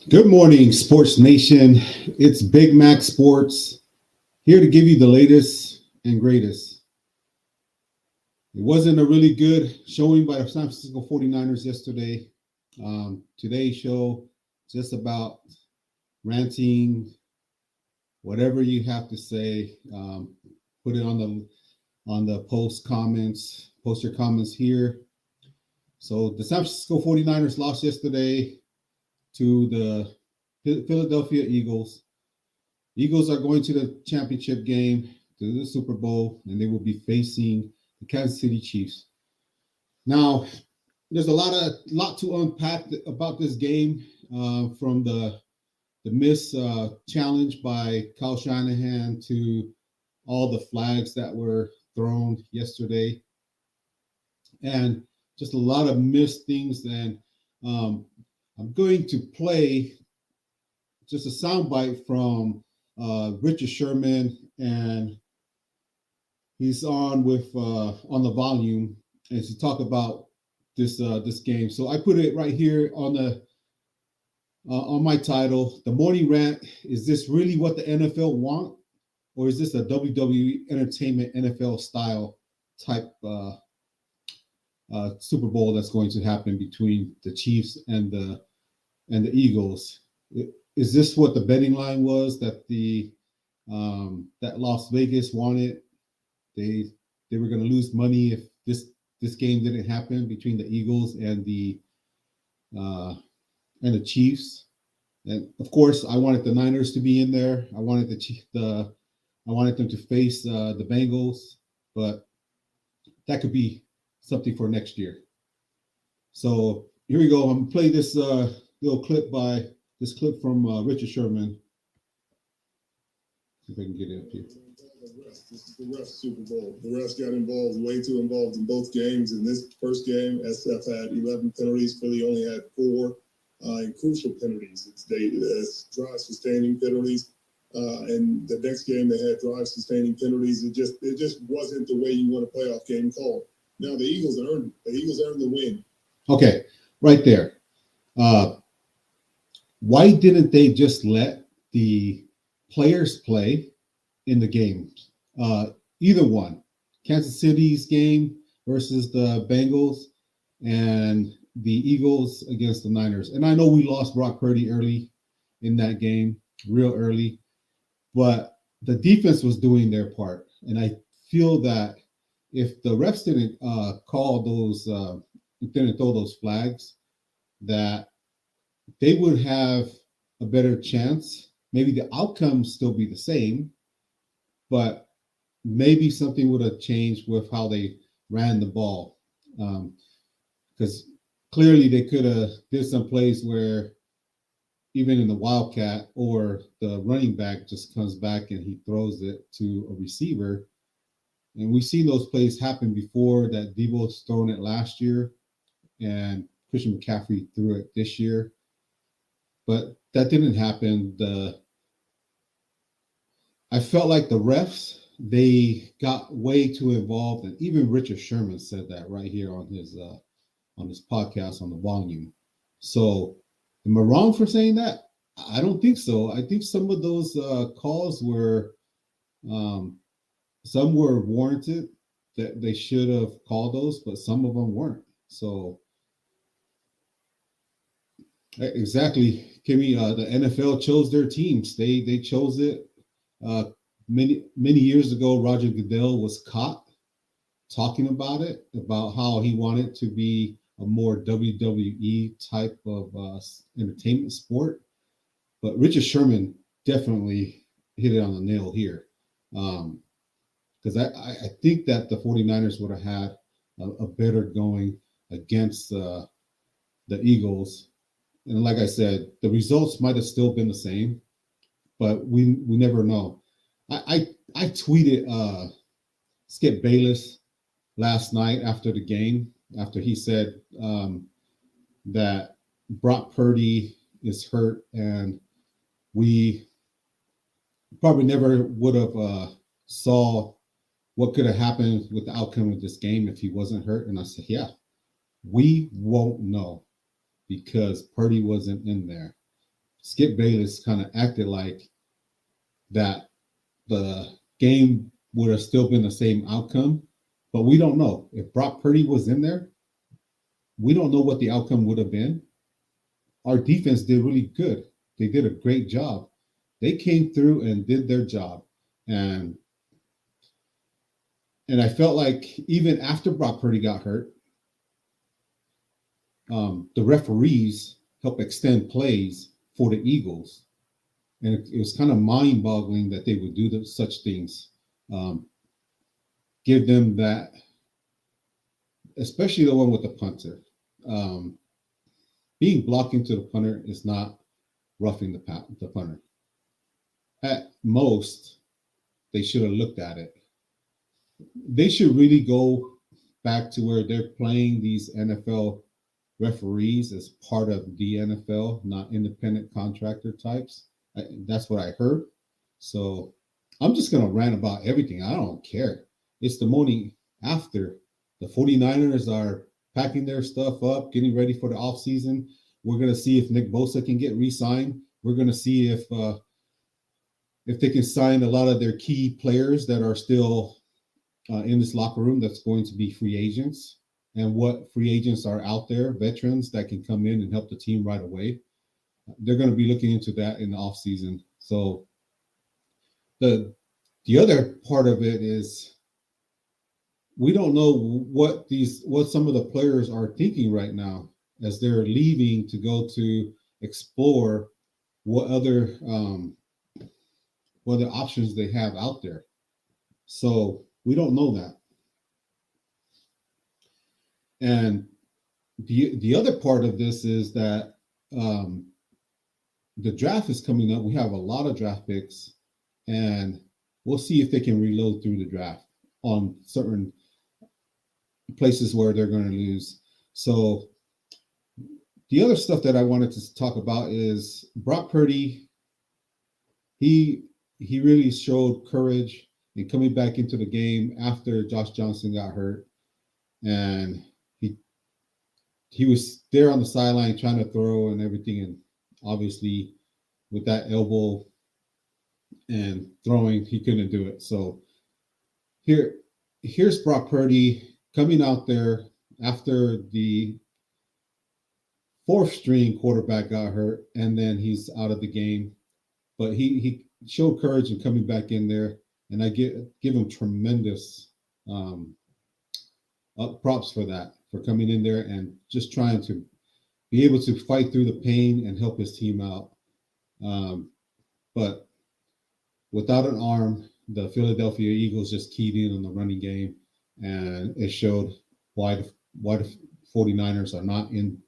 Good morning, Sports Nation. It's Big Mac Sports here to give you the latest and greatest. It wasn't a really good showing by the San Francisco 49ers yesterday. Today's show just about ranting, whatever you have to say. Put it on the post comments. Post your comments here. So the San Francisco 49ers lost yesterday to the Philadelphia Eagles. Eagles are going to the championship game, to the Super Bowl, and they will be facing the Kansas City Chiefs. Now, there's a lot to unpack about this game, from the miss challenge by Kyle Shanahan to all the flags that were thrown yesterday, and just a lot of missed things. And I'm going to play just a soundbite from Richard Sherman, and he's on the volume as he talk about this game. So I put it right here on my title. The morning rant: is this really what the NFL want, or is this a WWE entertainment NFL style type Super Bowl that's going to happen between the Chiefs and the Eagles? Is this what the betting line was that that Las Vegas wanted? They were going to lose money if this game didn't happen between the Eagles and the Chiefs. And of course, I wanted the Niners to be in there. I wanted I wanted them to face the Bengals, but that could be something for next year. So here we go. I'm gonna play this little clip from Richard Sherman. See if I can get it up here. This is the refs Super Bowl. The refs got involved, way too involved in both games. In this first game, SF had 11 penalties. Philly only had 4 and crucial penalties. It's drive-sustaining penalties. And the next game, they had drive-sustaining penalties. It just wasn't the way you want a playoff game called. Now the Eagles earned the win. Okay, right there. Why didn't they just let the players play in the games? Either one, Kansas City's game versus the Bengals and the Eagles against the Niners. And I know we lost Brock Purdy early in that game, real early, but the defense was doing their part. And I feel that if the refs didn't didn't throw those flags, that they would have a better chance. Maybe the outcome still be the same, but maybe something would have changed with how they ran the ball. Because clearly they could have did some plays where even in the Wildcat, or the running back just comes back and he throws it to a receiver. And we've seen those plays happen before. That Debo's thrown it last year, and Christian McCaffrey threw it this year. But that didn't happen. I felt like the refs, they got way too involved, and even Richard Sherman said that right here on his podcast on the volume. So, am I wrong for saying that? I don't think so. I think some of those calls were, some were warranted, that they should have called those, but some of them weren't. So, exactly, Kimmy. The NFL chose their teams. They chose it. Many years ago, Roger Goodell was caught talking about it, about how he wanted to be a more WWE type of entertainment sport. But Richard Sherman definitely hit it on the nail here. Because I think that the 49ers would have had a better going against the Eagles. And like I said, the results might have still been the same, but we never know. I tweeted Skip Bayless last night after the game, after he said that Brock Purdy is hurt, and we probably never would have saw what could have happened with the outcome of this game if he wasn't hurt. And I said, yeah, we won't know because Purdy wasn't in there. Skip Bayless kind of acted like that the game would have still been the same outcome, but we don't know. If Brock Purdy was in there, we don't know what the outcome would have been. Our defense did really good. They did a great job. They came through and did their job. And I felt like even after Brock Purdy got hurt, the referees helped extend plays for the Eagles. And it was kind of mind-boggling that they would do such things. Give them that, especially the one with the punter. Being blocking to the punter is not roughing the punter. At most, they should have looked at it. They should really go back to where they're playing these NFL referees as part of the NFL, not independent contractor types. That's what I heard. So I'm just going to rant about everything. I don't care. It's the morning after. The 49ers are packing their stuff up, getting ready for the offseason. We're going to see if Nick Bosa can get re-signed. We're going to see if they can sign a lot of their key players that are still in this locker room that's going to be free agents, and what free agents are out there, veterans that can come in and help the team right away. They're going to be looking into that in the offseason. So the other part of it is we don't know what some of the players are thinking right now as they're leaving to go to explore what other options they have out there. So we don't know that. And the other part of this is that the draft is coming up. We have a lot of draft picks, and we'll see if they can reload through the draft on certain places where they're going to lose. So the other stuff that I wanted to talk about is Brock Purdy. He really showed courage in coming back into the game after Josh Johnson got hurt, and he was there on the sideline trying to throw and everything, and obviously with that elbow and throwing, he couldn't do it. So here's Brock Purdy coming out there after the fourth string quarterback got hurt, and then he's out of the game. But he showed courage in coming back in there, and I give him tremendous props for that, for coming in there and just trying to be able to fight through the pain and help his team out. But without an arm, the Philadelphia Eagles just keyed in on the running game, and it showed why the 49ers are not in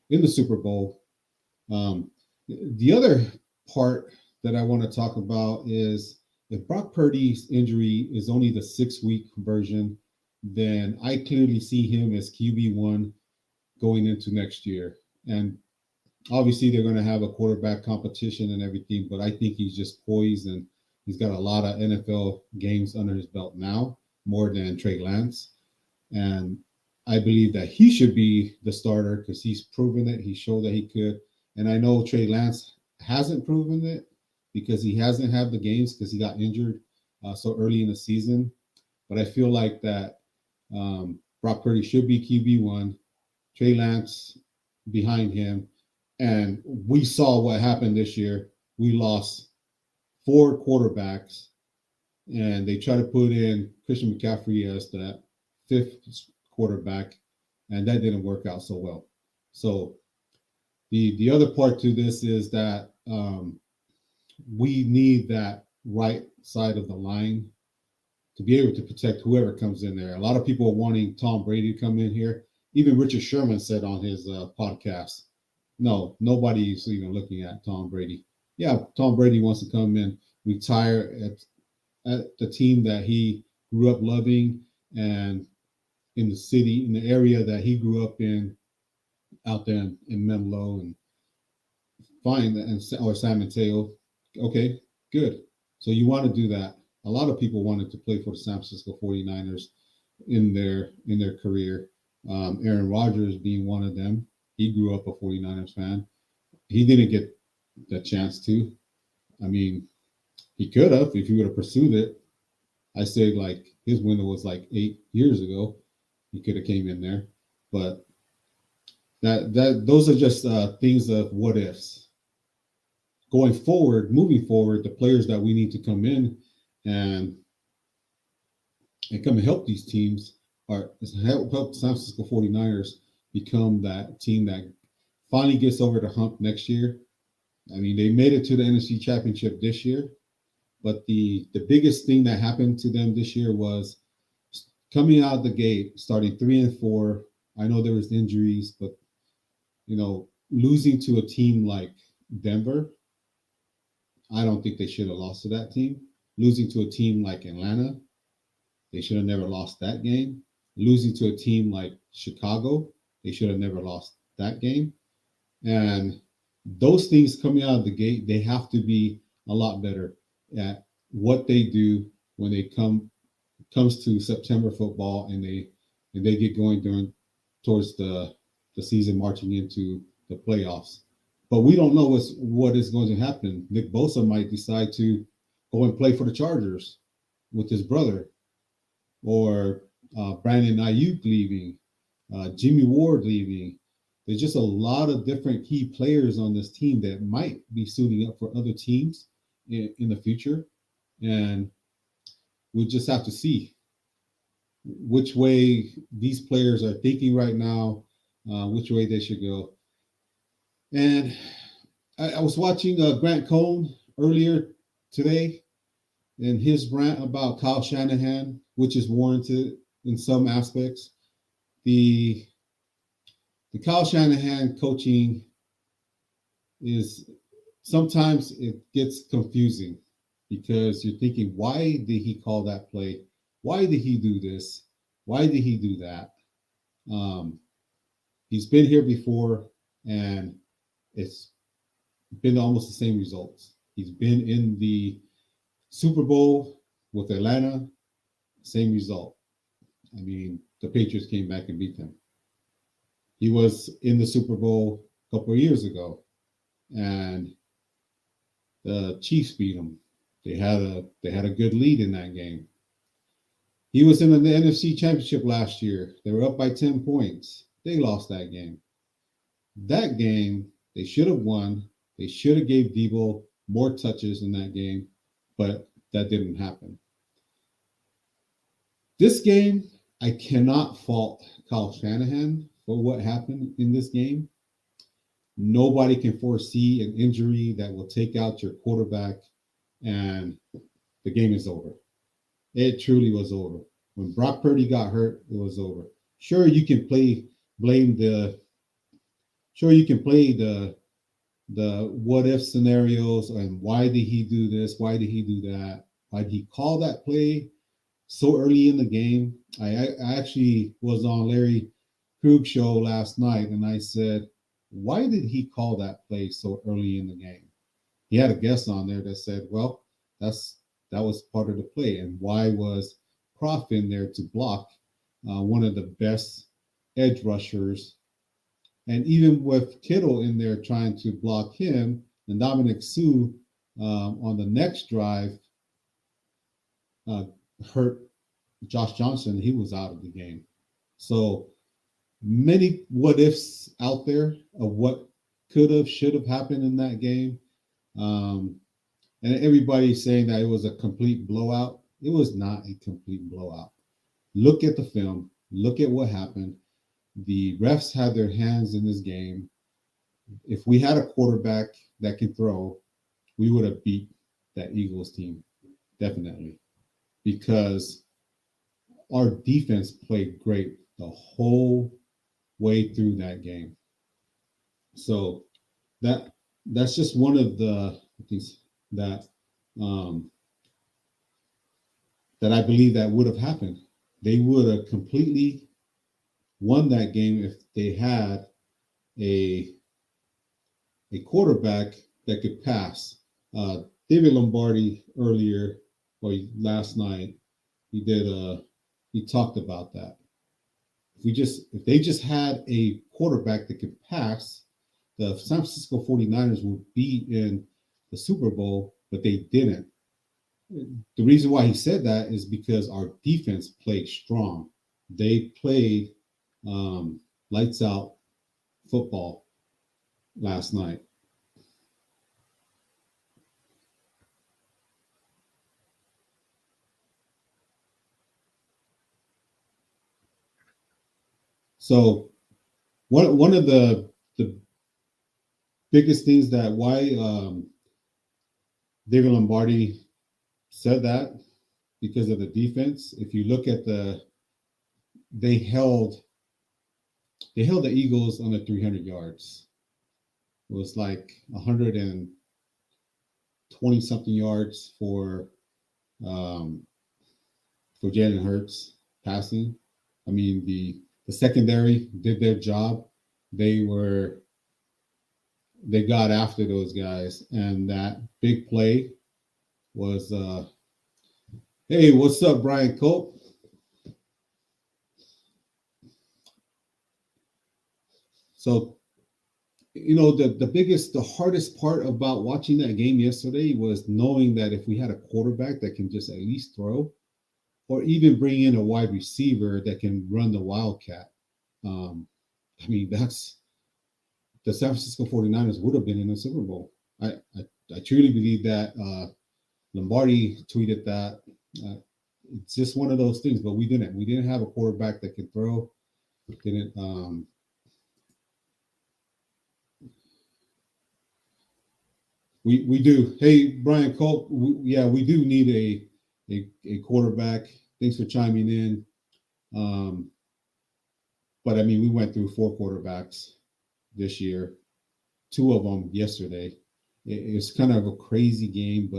the Super Bowl. The other part that I want to talk about is if Brock Purdy's injury is only the 6-week version, then I clearly see him as QB1 going into next year. And obviously they're going to have a quarterback competition and everything, but I think he's just poised, and he's got a lot of NFL games under his belt now, more than Trey Lance. And I believe that he should be the starter because he's proven it. He showed that he could. And I know Trey Lance hasn't proven it because he hasn't had the games because he got injured so early in the season. But I feel like that Brock Purdy should be QB1, Trey Lance behind him. And we saw what happened this year. We lost 4 quarterbacks, and they tried to put in Christian McCaffrey as that 5th quarterback, and that didn't work out so well. So the other part to this is that we need that right side of the line to be able to protect whoever comes in there. A lot of people are wanting Tom Brady to come in here. Even Richard Sherman said on his podcast, no, nobody's even looking at Tom Brady. Yeah, Tom Brady wants to come in, retire at the team that he grew up loving, and in the city, in the area that he grew up in, out there in Menlo, and fine, or San Mateo. Okay, good. So you want to do that. A lot of people wanted to play for the San Francisco 49ers in their career. Aaron Rodgers being one of them. He grew up a 49ers fan. He didn't get the chance to. I mean, he could have if he would have pursued it. I say like his window was like 8 years ago. He could have came in there, but that those are just things of what ifs. Going forward, moving forward, the players that we need to come in and come and help these teams are help San Francisco 49ers become that team that finally gets over the hump next year. I mean, they made it to the NFC Championship this year, but the biggest thing that happened to them this year was coming out of the gate, starting 3-4. I know there was injuries, but losing to a team like Denver, I don't think they should have lost to that team. Losing to a team like Atlanta, they should have never lost that game. Losing to a team like Chicago, they should have never lost that game. And those things coming out of the gate, they have to be a lot better at what they do when they comes to September football and they get going towards the season marching into the playoffs. But we don't know what is going to happen. Nick Bosa might decide to go and play for the Chargers with his brother, or Brandon Ayuk leaving, Jimmy Ward leaving. There's just a lot of different key players on this team that might be suiting up for other teams in the future. And we just have to see which way these players are thinking right now, which way they should go. And I was watching Grant Cohn earlier today and his rant about Kyle Shanahan, which is warranted in some aspects. The Kyle Shanahan coaching is sometimes it gets confusing because you're thinking, why did he call that play? Why did he do this? Why did he do that? He's been here before, and it's been almost the same results. He's been in the Super Bowl with Atlanta, same result. I mean, the Patriots came back and beat them. He was in the Super Bowl a couple of years ago, and the Chiefs beat them. They had a good lead in that game. He was in the NFC Championship last year. They were up by 10 points. They lost that game. That game, they should have won. They should have gave Debo more touches in that game, but that didn't happen. This game, I cannot fault Kyle Shanahan for what happened in this game. Nobody can foresee an injury that will take out your quarterback, and the game is over. It truly was over. When Brock Purdy got hurt, it was over. Sure, you can play the what if scenarios and why did he do this? Why did he do that? Why did he call that play so early in the game? I actually was on Larry Krug show last night, and I said, why did he call that play so early in the game? He had a guest on there that said, well, that was part of the play. And why was Prof in there to block one of the best edge rushers? And even with Kittle in there trying to block him, and Dominic Sue on the next drive hurt Josh Johnson. He was out of the game. So many what ifs out there of what could have, should have happened in that game. And everybody's saying that it was a complete blowout. It was not a complete blowout. Look at the film. Look at what happened. The refs had their hands in this game. If we had a quarterback that can throw, we would have beat that Eagles team, definitely. Because our defense played great the whole way through that game. So that's just one of the things that that I believe that would have happened. They would have completely won that game if they had a quarterback that could pass. David Lombardi earlier or last night, he talked about that. If they just had a quarterback that could pass, the San Francisco 49ers would be in the Super Bowl, but they didn't. The reason why he said that is because our defense played strong. They played lights out football last night. So one of the biggest things that why David Lombardi said that because of the defense. If you look at they held the Eagles under 300 yards. It was like 120 something yards for Jalen Hurts passing. I mean the secondary did their job. They got after those guys, and that big play was hey, what's up, Brian Cope? So, the hardest part about watching that game yesterday was knowing that if we had a quarterback that can just at least throw, or even bring in a wide receiver that can run the Wildcat. I mean, that's the San Francisco 49ers would have been in the Super Bowl. I truly believe that. Lombardi tweeted that. It's just one of those things, but we didn't. We didn't have a quarterback that could throw. Didn't. We do. Hey, Brian Colt. We do need a quarterback. Thanks for chiming in. But I mean, we went through 4 quarterbacks this year, 2 of them yesterday. It's kind of a crazy game,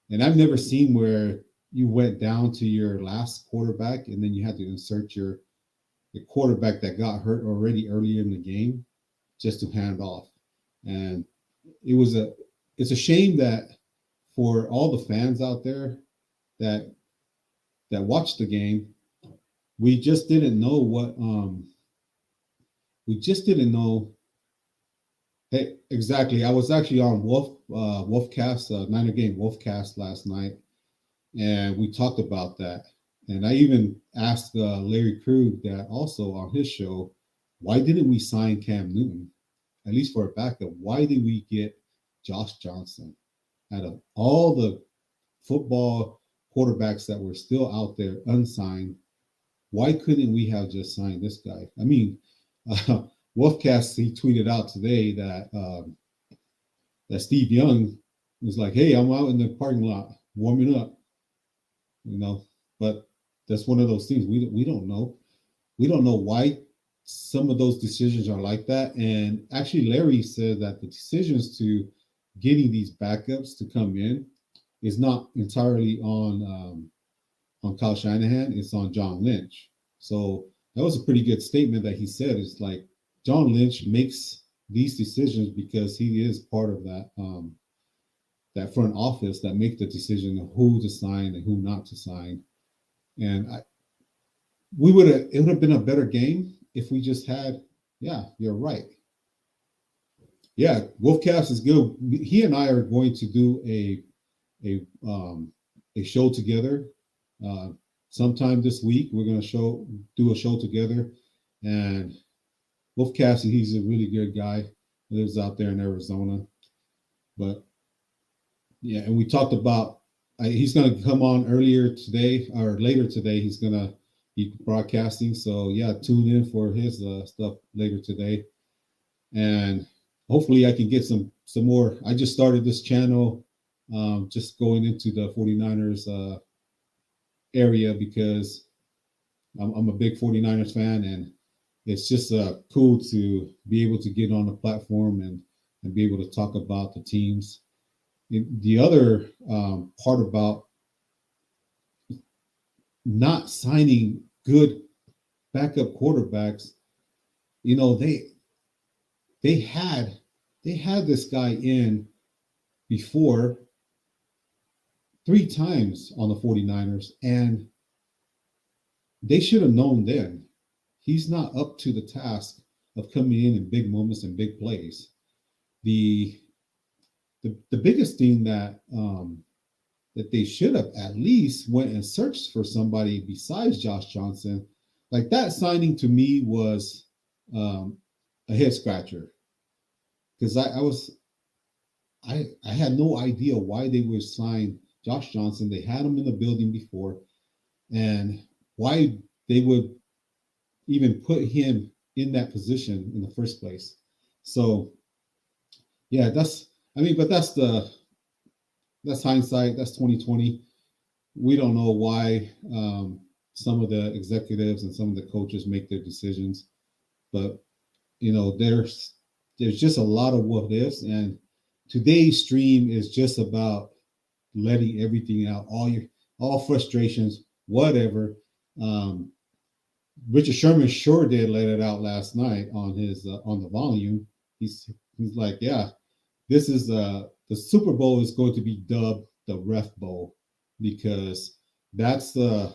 and I've never seen where you went down to your last quarterback and then you had to insert the quarterback that got hurt already earlier in the game just to hand off. And it's a shame that for all the fans out there that watched the game, we just didn't know Hey, exactly. I was actually on Wolfcast, Niner Game Wolfcast last night, and we talked about that. And I even asked Larry Krug that also on his show, why didn't we sign Cam Newton, at least for a backup? Why did we get Josh Johnson? Out of all the football quarterbacks that were still out there unsigned, why couldn't we have just signed this guy? I mean, Wolfcast, he tweeted out today that Steve Young was like, "Hey, I'm out in the parking lot warming up," But that's one of those things we don't know. We don't know why some of those decisions are like that. And actually, Larry said that the decisions to getting these backups to come in is not entirely on Kyle Shanahan. It's on John Lynch. So that was a pretty good statement that he said. It's like John Lynch makes these decisions because he is part of that that front office that make the decision of who to sign and who not to sign. And it would have been a better game if we just had. Yeah, you're right. Yeah, Wolfcast is good. He and I are going to do a show together sometime this week. We're going to do a show together, and Wolfcast, he's a really good guy. He lives out there in Arizona. But yeah, and we talked about he's going to come on earlier today or later today. He's going to be broadcasting. So yeah, tune in for his stuff later today, and hopefully I can get some more. I just started this channel, just going into the 49ers area because I'm a big 49ers fan, and it's just cool to be able to get on the platform and be able to talk about the teams. The other part about not signing good backup quarterbacks, they had this guy in before 3 times on the 49ers, and they should have known then he's not up to the task of coming in big moments and big plays. the the biggest thing that that they should have at least went and searched for somebody besides Josh Johnson. Like that signing to me was a head scratcher because I had no idea why they would sign Josh Johnson. They had him in the building before, and why they would even put him in that position in the first place. So yeah, but that's hindsight. That's 2020. We don't know why some of the executives and some of the coaches make their decisions, but there's just a lot of what ifs, and today's stream is just about letting everything out, all frustrations, whatever. Richard Sherman sure did let it out last night on his on the volume. He's like, yeah, this is the Super Bowl is going to be dubbed the Ref Bowl because that's the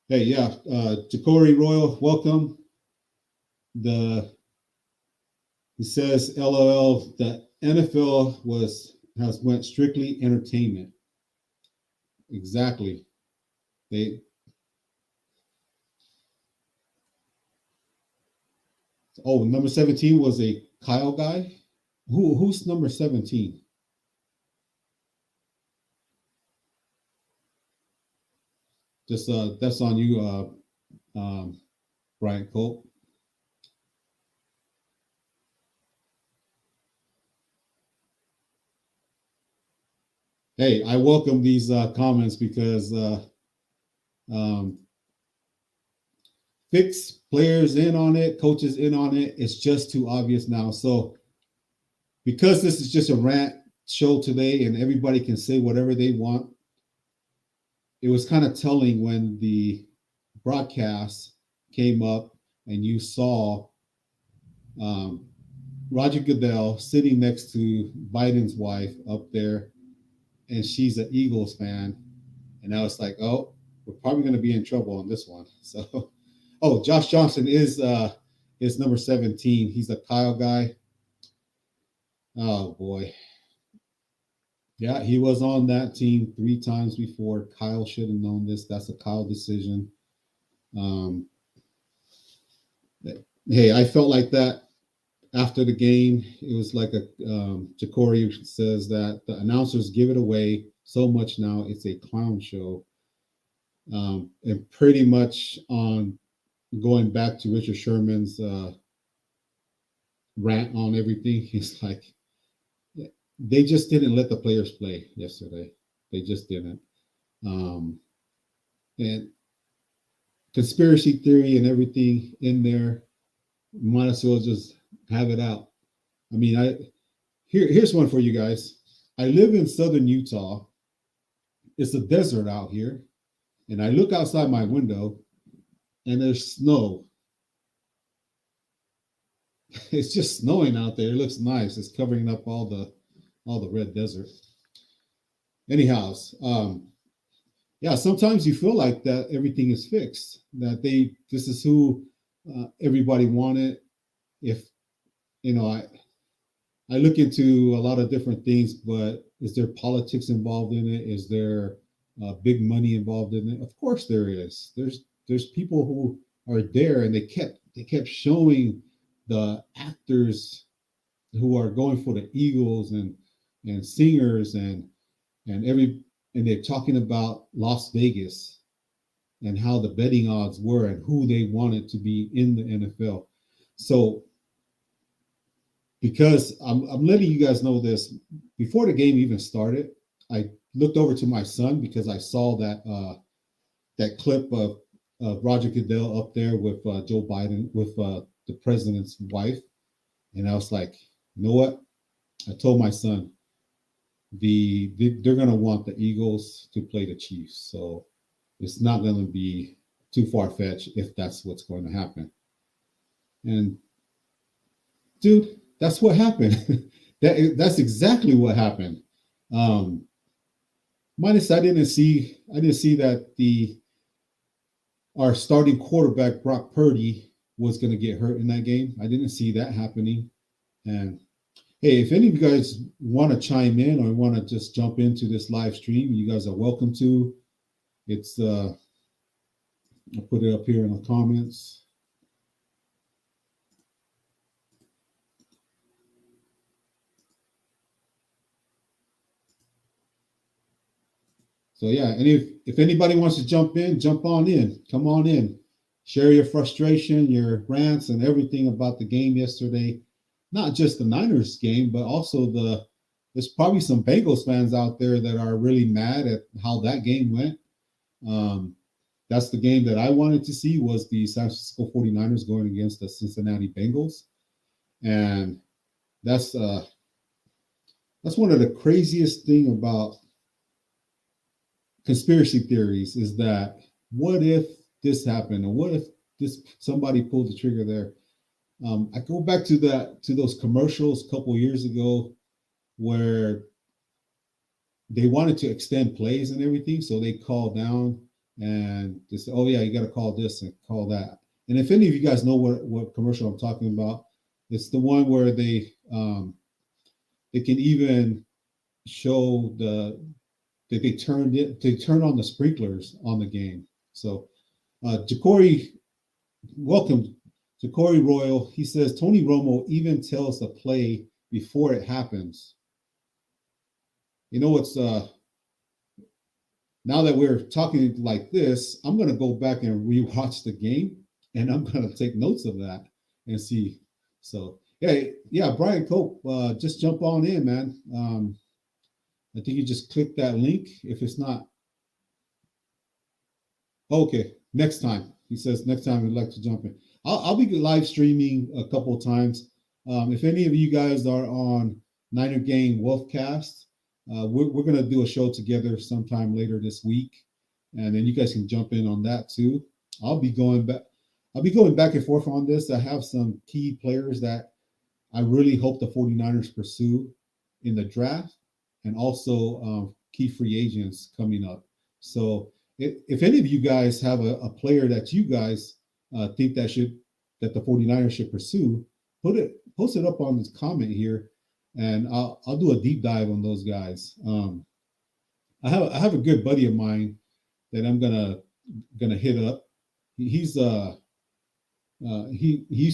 hey, yeah, Ja'Cory Royal, welcome. He says, LOL, the NFL has went strictly entertainment. Exactly. Number 17 was a Kyle guy. Who's number 17? Just that's on you, Brian Colt. Hey, I welcome these comments because fix players in on it, coaches in on it. It's just too obvious now. So because this is just a rant show today and everybody can say whatever they want, it was kind of telling when the broadcast came up and you saw Roger Goodell sitting next to Biden's wife up there, and she's an Eagles fan. And I was like, oh, we're probably going to be in trouble on this one. So, Josh Johnson is number 17. He's a Kyle guy. Oh, boy. Yeah, he was on that team 3 times before. Kyle should have known this. That's a Kyle decision. Hey, I felt like that after the game. It was like Ja'Cory says that the announcers give it away so much now. It's a clown show. And pretty much on going back to Richard Sherman's rant on everything, he's like, they just didn't let the players play yesterday. They just didn't. And conspiracy theory and everything in there, might as well just have it out. I mean, here's one for you guys. I live in southern Utah. It's a desert out here. And I look outside my window and there's snow. It's just snowing out there. It looks nice. It's covering up all the red desert. Anyhow, yeah, sometimes you feel like that everything is fixed, that this is who everybody wanted. If, I look into a lot of different things, but is there politics involved in it? Is there big money involved in it? Of course there is. There's people who are there, and they kept showing the actors who are going for the Eagles and singers and they're talking about Las Vegas and how the betting odds were and who they wanted to be in the NFL. So because I'm letting you guys know this, before the game even started, I looked over to my son because I saw that clip of Roger Goodell up there with Joe Biden, with the president's wife. And I was like, you know what? I told my son, they're going to want the Eagles to play the Chiefs. So it's not going to be too far-fetched if that's what's going to happen. And dude, that's what happened. That's exactly what happened. Minus I didn't see that our starting quarterback Brock Purdy was going to get hurt in that game. I didn't see that happening. And hey, if any of you guys want to chime in or want to just jump into this live stream, you guys are welcome to. It's I'll put it up here in the comments. So yeah, and if anybody wants to jump in, jump on in. Come on in. Share your frustration, your rants, and everything about the game yesterday. Not just the Niners game, but also there's probably some Bengals fans out there that are really mad at how that game went. That's the game that I wanted to see, was the San Francisco 49ers going against the Cincinnati Bengals. And that's one of the craziest thing about conspiracy theories, is that what if this happened, or what if somebody pulled the trigger there? I go back to those commercials a couple years ago where they wanted to extend plays and everything, so they called down and they said, "Oh yeah, you got to call this and call that." And if any of you guys know what commercial I'm talking about, it's the one where they can even show that they turn on the sprinklers on the game. So Ja'Cory, welcome, Ja'Cory Royal. He says Tony Romo even tells the play before it happens. You know what's now that we're talking like this, I'm gonna go back and rewatch the game, and I'm gonna take notes of that and see. So yeah, Brian Cope, just jump on in, man. I think you just click that link. If it's not, okay, next time. He says next time we'd like to jump in. I'll be live streaming a couple of times. If any of you guys are on Niner Game Wolfcast, we're going to do a show together sometime later this week, and then you guys can jump in on that too. I'll be going back and forth on this. I have some key players that I really hope the 49ers pursue in the draft, and also key free agents coming up. So if any of you guys have a player that you guys think that the 49ers should pursue, post it up on this comment here, and I'll do a deep dive on those guys. I have a good buddy of mine that I'm gonna hit up. He used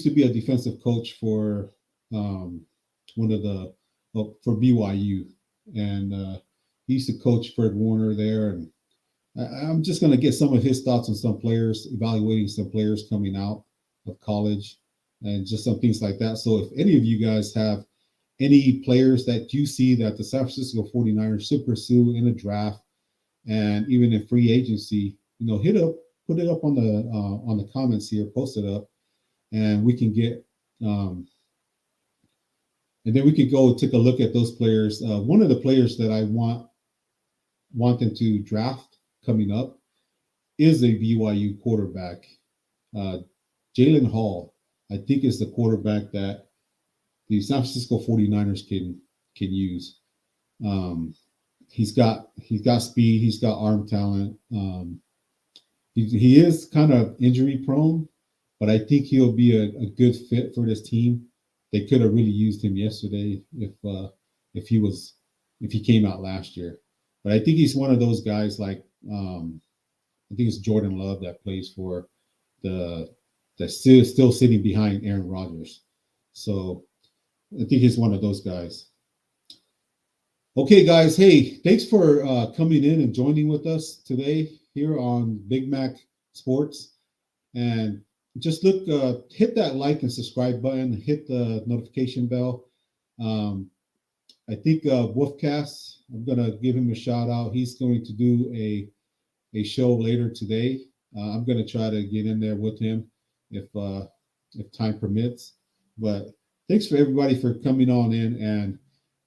to be a defensive coach for for BYU, and he used to coach Fred Warner there. And I'm just going to get some of his thoughts on some players, evaluating some players coming out of college, and just some things like that. So if any of you guys have any players that you see that the San Francisco 49ers should pursue in a draft, and even in free agency, put it up on the comments here, post it up, and we can get and then we could go take a look at those players. One of the players that I want them to draft coming up is a BYU quarterback. Jalen Hall, I think, is the quarterback that the San Francisco 49ers can use. He's got speed, he's got arm talent. He is kind of injury prone, but I think he'll be a good fit for this team. They could have really used him yesterday if he came out last year. But I think he's one of those guys like I think it's Jordan Love that plays for that's still sitting behind Aaron Rodgers. So I think he's one of those guys. Okay, guys. Hey, thanks for coming in and joining with us today here on Big Mac Sports. And just hit that like and subscribe button, hit the notification bell. I think Wolfcast, I'm going to give him a shout out. He's going to do a show later today. I'm going to try to get in there with him if time permits. But thanks for everybody for coming on in,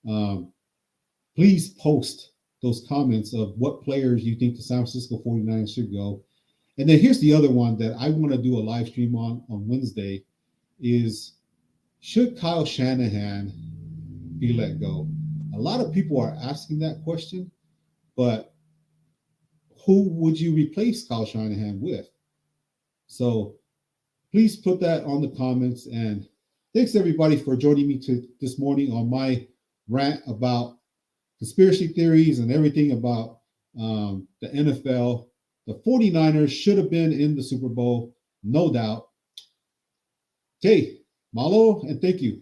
and please post those comments of what players you think the San Francisco 49ers should go. And then here's the other one that I want to do a live stream on Wednesday is, should Kyle Shanahan be let go? A lot of people are asking that question, but who would you replace Kyle Shanahan with? So please put that on the comments. And thanks everybody for joining me this morning on my rant about conspiracy theories and everything about the NFL. The 49ers should have been in the Super Bowl, no doubt. Okay, mahalo and thank you.